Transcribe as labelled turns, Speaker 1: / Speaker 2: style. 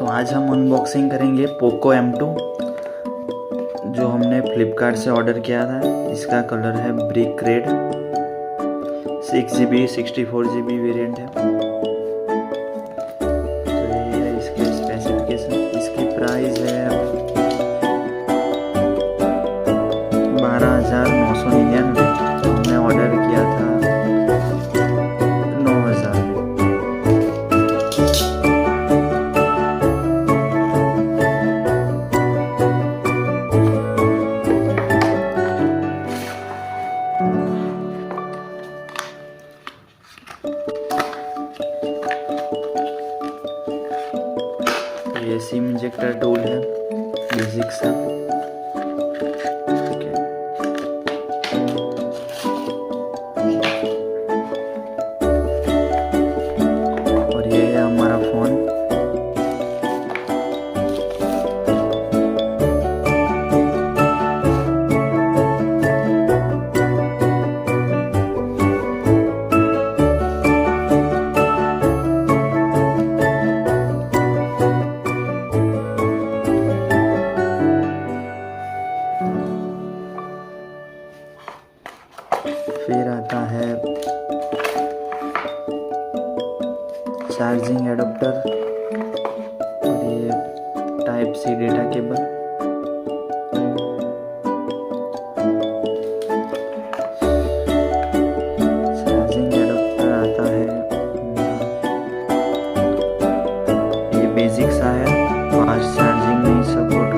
Speaker 1: तो आज हम अनबॉक्सिंग करेंगे पोको M2 जो हमने फ्लिपकार्ट से ऑर्डर किया था। इसका कलर है brick red, 6GB 64GB variant है। तो ये है इसके स्पेसिफिकेशन। इसकी प्राइस है 12,999। हमने ऑर्डर किया था 9,000 में। ये सिम इंजेक्टर टूल है बेसिक सा। और ये है हमारा फोन। फिर आता है चार्जिंग एडाप्टर और ये type C data cable. Charging adapter आता है, ये बेसिक सा है, फास्ट चार्जिंग नहीं सपोर्ट